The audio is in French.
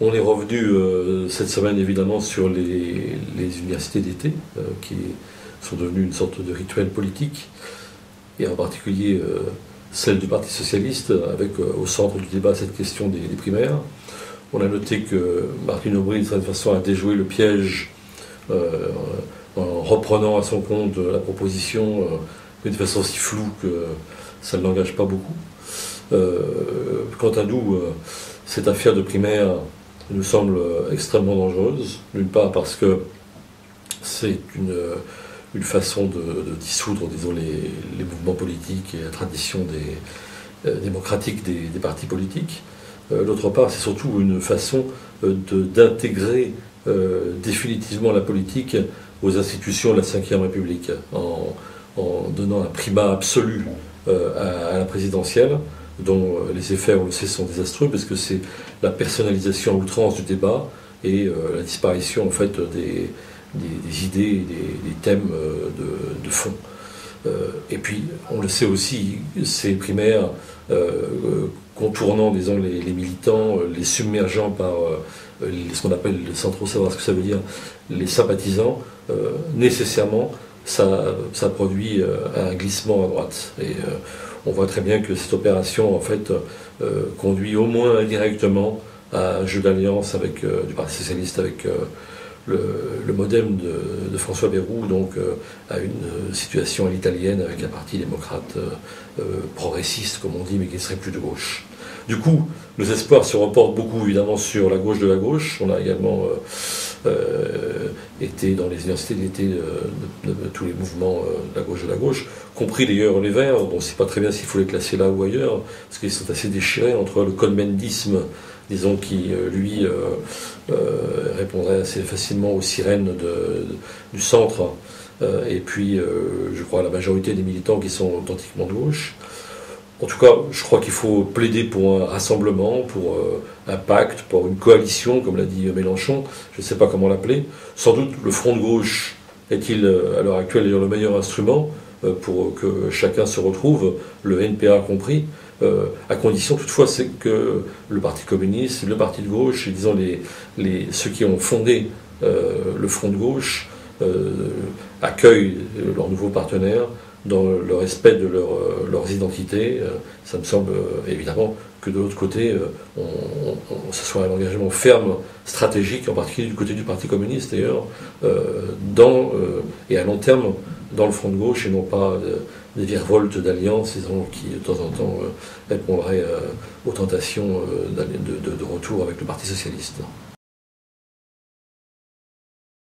On est revenu cette semaine évidemment sur les universités d'été qui sont devenues une sorte de rituel politique, et en particulier celle du Parti socialiste, avec au centre du débat cette question des primaires. On a noté que Martine Aubry, de certaine façon, a déjoué le piège en reprenant à son compte la proposition, mais de façon si floue que ça ne l'engage pas beaucoup. Quant à nous, cette affaire de primaire nous semble extrêmement dangereuse, d'une part parce que c'est une façon de dissoudre, disons, les mouvements politiques et la tradition démocratique des partis politiques. D'autre part, c'est surtout une façon d'intégrer définitivement la politique aux institutions de la Ve République, en donnant un primat absolu à la présidentielle, dont les effets, on le sait, sont désastreux, parce que c'est la personnalisation à outrance du débat et la disparition, en fait, des idées, des thèmes de fond. Et puis, on le sait aussi, ces primaires, contournant, disons, les militants, les submergeant par ce qu'on appelle, sans trop savoir ce que ça veut dire, les sympathisants, nécessairement, ça produit un glissement à droite. Et on voit très bien que cette opération, en fait, conduit au moins indirectement à un jeu d'alliance avec du Parti socialiste, avec le modem de François Bayrou, donc à une situation à l'italienne, avec un parti démocrate progressiste, comme on dit, mais qui ne serait plus de gauche. Du coup, nos espoirs se reportent beaucoup, évidemment, sur la gauche de la gauche. On a également été dans les universités d'été de tous les mouvements de la gauche, compris d'ailleurs les Verts. Bon, on ne sait pas très bien s'il faut les classer là ou ailleurs, parce qu'ils sont assez déchirés entre le cohn-bendisme, disons, qui, lui, répondrait assez facilement aux sirènes du centre, et puis, je crois, la majorité des militants qui sont authentiquement de gauche. En tout cas, je crois qu'il faut plaider pour un rassemblement, pour un pacte, pour une coalition, comme l'a dit Mélenchon, je ne sais pas comment l'appeler. Sans doute le Front de gauche est-il, à l'heure actuelle, d'ailleurs, le meilleur instrument pour que chacun se retrouve, le NPA compris, à condition toutefois c'est que le Parti communiste, le Parti de gauche, et disons ceux qui ont fondé le Front de gauche, accueillent leurs nouveaux partenaires dans le respect de leurs identités. Ça me semble évidemment que de l'autre côté, ce soit un engagement ferme, stratégique, en particulier du côté du Parti communiste d'ailleurs, et à long terme dans le front de gauche, et non pas des virevoltes d'alliances, disons, qui de temps en temps répondraient aux tentations de retour avec le Parti socialiste.